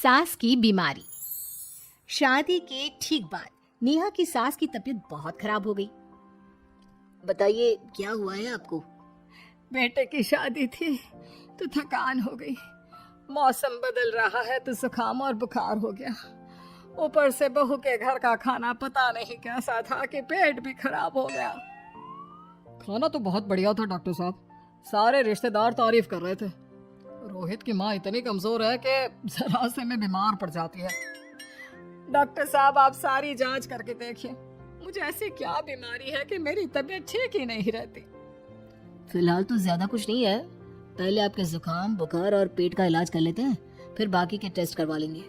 सास की बीमारी। शादी के ठीक बाद नेहा की सास की तबीयत बहुत खराब हो गई। बताइए क्या हुआ है आपको? बेटे की शादी थी तो थकान हो गई, मौसम बदल रहा है तो जुकाम और बुखार हो गया। ऊपर से बहू के घर का खाना पता नहीं कैसा था कि पेट भी खराब हो गया। खाना तो बहुत बढ़िया था डॉक्टर साहब, सारे रिश्तेदार तारीफ कर रहे थे। रोहित की माँ इतनी कमजोर है कि जरा से में बीमार पड़ जाती है। डॉक्टर साहब आप सारी जांच करके देखिए, मुझे ऐसी क्या बीमारी है कि मेरी तबीयत ठीक ही नहीं रहती। फिलहाल तो ज्यादा कुछ नहीं है, पहले आपके जुकाम बुखार और पेट का इलाज कर लेते हैं, फिर बाकी के टेस्ट करवा लेंगे।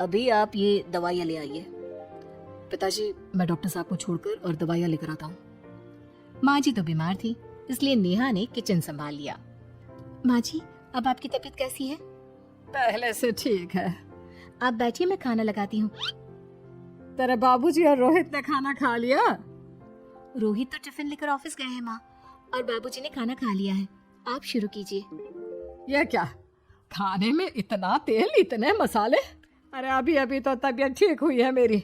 अभी आप ये दवाइयाँ ले आइए। पिताजी मैं डॉक्टर साहब को छोड़कर और दवाइयाँ लेकर आता हूँ। माँ जी तो बीमार थी, इसलिए नेहा ने किचन संभाल लिया। माँ जी अब आपकी तबीयत कैसी है? पहले से ठीक है। आप बैठिए, मैं खाना लगाती हूँ। तेरे बाबूजी और रोहित ने खाना खा लिया? रोहित तो टिफिन लेकर ऑफिस गए हैं माँ, और बाबूजी ने खाना खा लिया है। आप शुरू कीजिए। यह क्या, खाने में इतना तेल इतने मसाले? अरे अभी अभी तो तबीयत ठीक हुई है मेरी,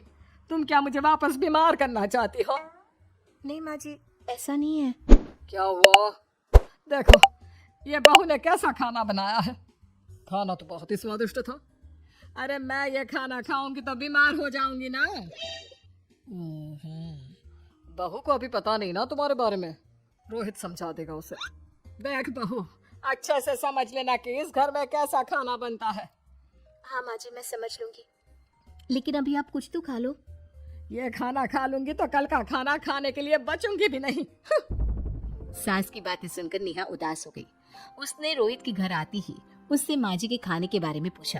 तुम क्या मुझे वापस बीमार करना चाहती हो? नहीं माँ जी, ऐसा नहीं है। क्या हुआ? देखो ये बहू ने कैसा खाना बनाया है। खाना तो बहुत ही स्वादिष्ट था। अरे मैं ये खाना खाऊंगी तो बीमार हो जाऊंगी ना। बहू को अभी पता नहीं ना तुम्हारे बारे में, रोहित समझा देगा उसे। देख बहू, अच्छे से समझ लेना कि इस घर में कैसा खाना बनता है। हाँ माँ जी, मैं समझ लूंगी, लेकिन अभी आप कुछ तो खा लो। ये खाना खा लूंगी तो कल का खाना खाने के लिए बचूंगी भी नहीं। सास की बातें सुनकर नेहा उदास हो गई। उसने रोहित के घर आती ही उससे माँ जी के खाने के बारे में पूछा।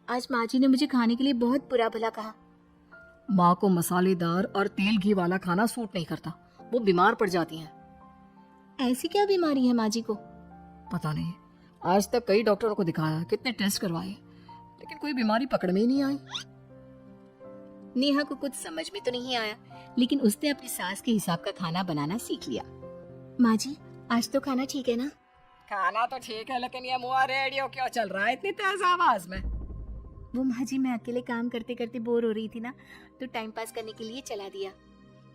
आज माँ जी ने मुझे खाने के लिए बहुत बुरा भला कहा। माँ को मसालेदार और तेल घी वाला खाना सूट नहीं करता, वो बीमार पड़ जाती हैं। ऐसी क्या बीमारी है माँ जी को? पता नहीं, आज तक कई डॉक्टरों को दिखाया, कितने टेस्ट करवाए, लेकिन कोई बीमारी पकड़ में ही नहीं आई। नेहा को कुछ समझ में तो नहीं आया, लेकिन उसने अपनी सास के हिसाब का खाना बनाना सीख लिया। माँ जी आज तो खाना ठीक है ना? खाना तो ठीक है, लेकिन ये मुआ रेडियो क्यों चल रहा है इतनी तेज आवाज में? वो माँ जी मैं अकेले काम करते करते बोर हो रही थी ना, तो टाइम पास करने के लिए चला दिया।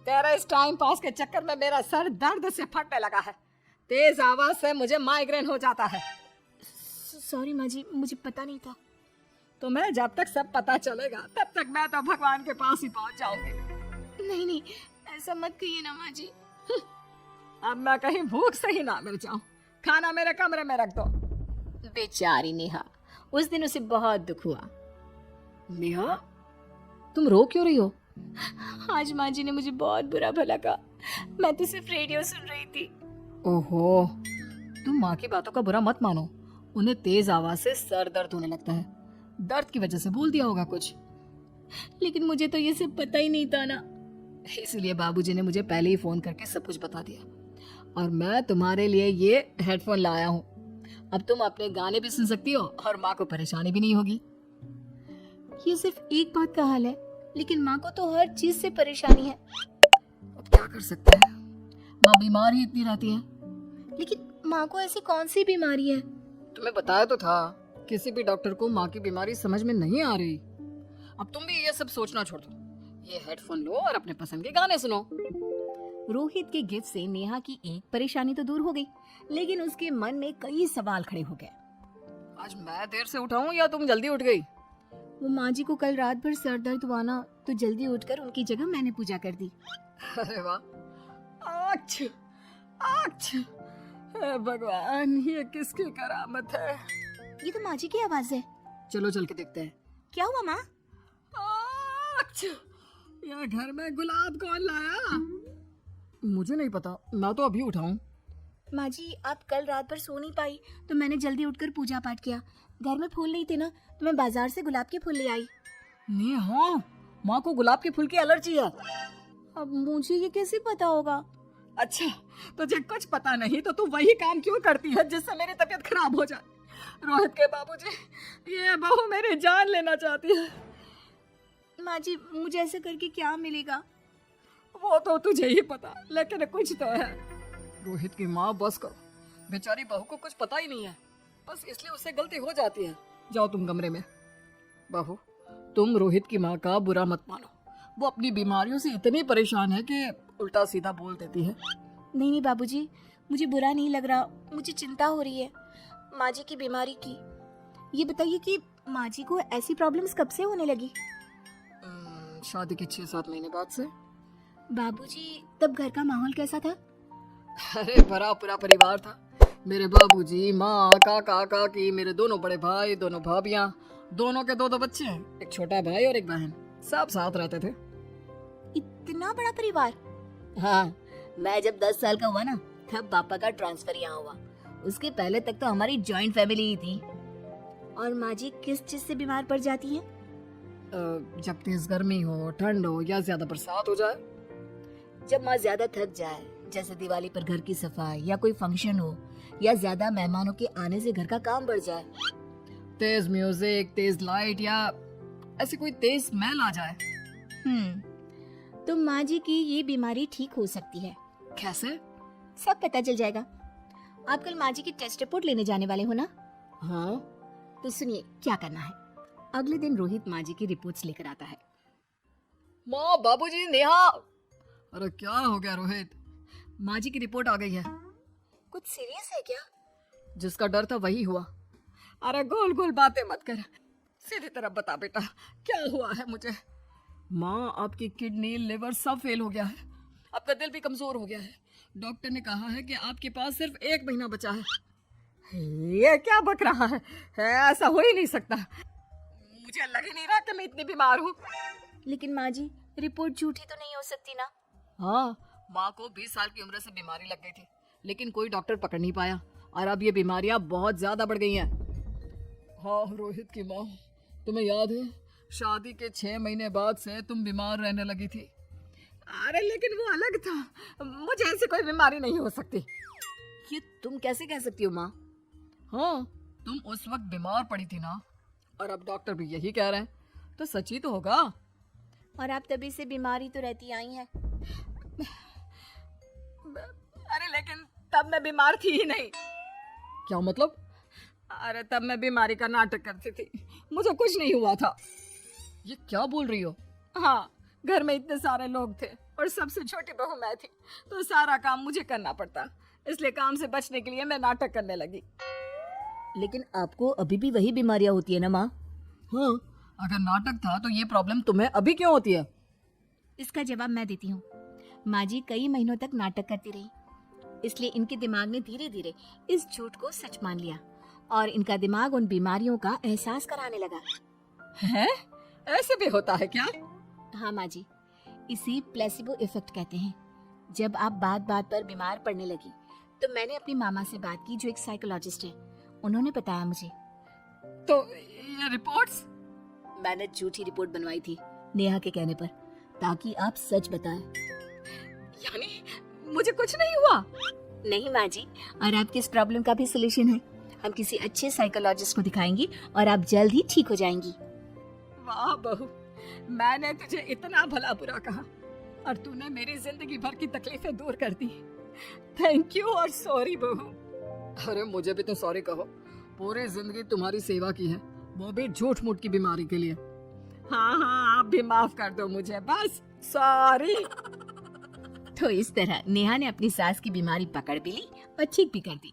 तेरे इस टाइम पास के चक्कर में मेरा सर दर्द से फटने लगा है। तेज आवाज से मुझे माइग्रेन हो जाता है। सॉरी माँ जी, मुझे पता नहीं था। तुम्हें जब तक सब पता चलेगा तब तक मैं तो भगवान के पास ही पहुंच जाऊंगी। नहीं नहीं, ऐसा मत कहिए ना माँ जी। अब मैं कहीं भूख से ही ना मर जाऊं। खाना मेरे कमरे में रख दो। बेचारी नेहा, उस दिन उसे बहुत दुख हुआ। नेहा तुम रो क्यों रही हो? आज माँ जी ने मुझे बहुत बुरा भला कहा, मैं तो सिर्फ रेडियो सुन रही थी। ओहो, तुम माँ की बातों का बुरा मत मानो, उन्हें तेज आवाज से सर दर्द होने लगता है, दर्द की वजह से बोल दिया होगा कुछ। लेकिन मुझे तो ये सब पता ही नहीं था ना, इसलिए बाबूजी ने मुझे पहले ही फोन करके सब कुछ बता दिया, और मैं तुम्हारे लिए ये हेडफोन लाया हूँ। अब तुम अपने गाने भी सुन सकती हो और माँ को परेशानी भी नहीं होगी। ये सिर्फ एक बात का हाल है, लेकिन माँ को तो हर चीज से परेशानी है। अब क्या कर सकते हैं, माँ बीमार ही इतनी रहती है। लेकिन माँ को ऐसी कौन सी बीमारी है? तुम्हें बताया तो था, किसी भी डॉक्टर को माँ की बीमारी समझ में नहीं आ रही। अब तुम भी ये सब सोचना छोड़ दो, ये हेडफोन लो और अपने पसंद के गाने सुनो। रोहित के गिफ्ट से नेहा की एक परेशानी तो दूर हो गई, लेकिन उसके मन में कई सवाल खड़े हो गए। आज मैं देर से उठा हूँ या तुम जल्दी उठ गई? वो माँ जी को कल रात भर सर दर्द हुआ ना, तो जल्दी उठकर उनकी जगह मैंने पूजा कर दी। अरे वाह, अच्छा अच्छा, हे भगवान ये किसकी करामत है? ये तो माँ जी की आवाज है। चलो चल के देखते हैं। क्या हुआ माँ? अच्छा, यह घर में गुलाब कौन लाया? मुझे नहीं पता, मैं तो अभी उठा हूँ। माँ जी आप कल रात भर सो नहीं पाई, तो मैंने जल्दी उठकर पूजा पाठ किया। घर में फूल नहीं थे ना, तो मैं बाजार से गुलाब के फूल ले आई। नेहा, माँ को गुलाब के फूल की एलर्जी है। अब मुझे ये कैसे पता होगा? अच्छा, तुझे कुछ पता नहीं तो तू वही काम क्यों करती है जिससे मेरी तबीयत खराब हो जाए? रोहित के बाबूजी, ये बहू मेरी जान लेना चाहती है। माँ जी मुझे ऐसा करके क्या मिलेगा? वो तो तुझे ही पता, लेकिन कुछ तो है। रोहित की माँ बस करो, बेचारी बहू को कुछ पता ही नहीं है, बस इसलिए उससे गलती हो जाती है। जाओ तुम कमरे में। बहू, तुम रोहित की माँ का बुरा मत मानो। वो अपनी बीमारियों से इतनी परेशान है कि उल्टा सीधा बोल देती है। नहीं नहीं बाबूजी, मुझे बुरा नहीं लग रहा, मुझे चिंता हो रही है माँ जी की बीमारी की। ये बताइए कि माँ जी को ऐसी प्रॉब्लम्स कब से होने लगी? शादी के 6-7 महीने बाद से। बाबूजी, तब घर का माहौल कैसा था? अरे बड़ा पूरा परिवार था। मेरे बाबूजी, माँ, काका, काकी, मेरे दोनों बड़े भाई, दोनों भाभियाँ, दोनों के 2-2 बच्चे हैं, एक छोटा भाई और एक बहन, सब साथ रहते थे। इतना बड़ा परिवार? हाँ, मैं जब 10 साल का हुआ ना, तब पापा का ट्रांसफर यहाँ हुआ। उसके पहले तक तो हमारी जॉइंट फैमिली ही थी। और माँ जी किस चीज से बीमार पड़ जाती हैं? जब तेज गर्मी हो, ठंड हो या ज्यादा बरसात हो जाए। जब माँ ज्यादा थक जाए, जैसे दिवाली पर घर की सफाई या कोई फंक्शन हो, या ज्यादा मेहमानों के आने से घर का काम बढ़ जाए। तेज म्यूजिक, तेज लाइट या ऐसी कोई तेज स्मेल आ जाए। तो माँ जी की ये बीमारी ठीक हो सकती है। कैसे? सब पता चल जाएगा। आप कल माँ जी की टेस्ट रिपोर्ट लेने जाने वाले हो ना? हाँ। तो सुनिए क्या करना है। अगले दिन रोहित माँ जी की रिपोर्ट्स लेकर आता है। माँ, बाबूजी, नेहा। अरे क्या हो गया रोहित? माँ जी की रिपोर्ट आ गई है। कुछ सीरियस है क्या? जिसका डर था वही हुआ। अरे गोल गोल बातें मत कर, सीधी तरफ बता बेटा, क्या हुआ है मुझे? माँ, आपकी किडनी, लिवर सब फेल हो गया है। आपका दिल भी कमजोर हो गया है। डॉक्टर ने कहा है कि आपके पास सिर्फ 1 महीना बचा है। ये क्या बक रहा है? ऐसा हो ही नहीं सकता। मुझे लग ही नहीं रहा कि मैं इतनी बीमार हूँ। लेकिन माँ जी, रिपोर्ट झूठी तो नहीं हो सकती ना? हाँ, माँ को 20 साल की उम्र से बीमारी लग गई थी, लेकिन कोई डॉक्टर पकड़ नहीं पाया और अब ये बीमारियां बहुत ज्यादा बढ़ गई हैं। हाँ रोहित की माँ, तुम्हें याद है शादी के 6 महीने बाद से तुम बीमार रहने लगी थी। अरे लेकिन वो अलग था, मुझे ऐसी कोई बीमारी नहीं हो सकती। ये तुम कैसे कह सकती हो माँ? हाँ, तुम उस वक्त बीमार पड़ी थी ना, और अब डॉक्टर भी यही कह रहे हैं, तो सच ही तो होगा। और आप तभी से बीमारी तो रहती आई हैं। अरे लेकिन तब मैं बीमार थी ही नहीं। क्या मतलब? अरे तब मैं बीमारी का नाटक करती थी, मुझे कुछ नहीं हुआ था। ये क्या बोल रही हो? हाँ, घर में इतने सारे लोग थे और सबसे छोटी बहू मैं थी, तो सारा काम मुझे करना पड़ता, इसलिए काम से बचने के लिए मैं नाटक करने लगी। लेकिन आपको अभी भी वही बीमारियां होती है ना माँ? हाँ, अगर नाटक था तो ये प्रॉब्लम तुम्हें अभी क्यों होती है? इसका जवाब मैं देती हूँ। माँ जी कई महीनों तक नाटक करती रही, इसलिए इनके दिमाग ने धीरे धीरे इस झूठ को सच मान लिया और इनका दिमाग उन बीमारियों का एहसास कराने लगा। हैं? ऐसे भी होता है क्या? हाँ माँ जी, इसे प्लेसिबो इफेक्ट कहते हैं। जब आप बात बात पर बीमार पड़ने लगी तो मैंने अपनी मामा से बात की, जो एक साइकोलॉजिस्ट है। उन्होंने बताया मुझे। तो ये रिपोर्ट्स? मैंने झूठी रिपोर्ट बनवाई थी नेहा के कहने पर, ताकि आप सच बताएं। यानी मुझे कुछ नहीं हुआ? नहीं माँ जी, और आपकी इस प्रॉब्लम का भी सोल्यूशन है। हम किसी अच्छे साइकोलॉजिस्ट को दिखाएंगे और आप जल्द ही ठीक हो जाएंगी। वाह बहू, मैंने तुझे इतना भला बुरा कहा और तूने मेरी जिंदगी भर की तकलीफें दूर कर दी। थैंक यू और सॉरी बहू। अरे मुझे भी तो सॉरी कहो, पूरी जिंदगी तुम्हारी सेवा की है, वो भी झूठ मूठ की बीमारी के लिए। हाँ हाँ, आप भी माफ कर दो मुझे, बस सॉरी। तो इस तरह नेहा ने अपनी सास की बीमारी पकड़ भी ली और ठीक भी कर दी।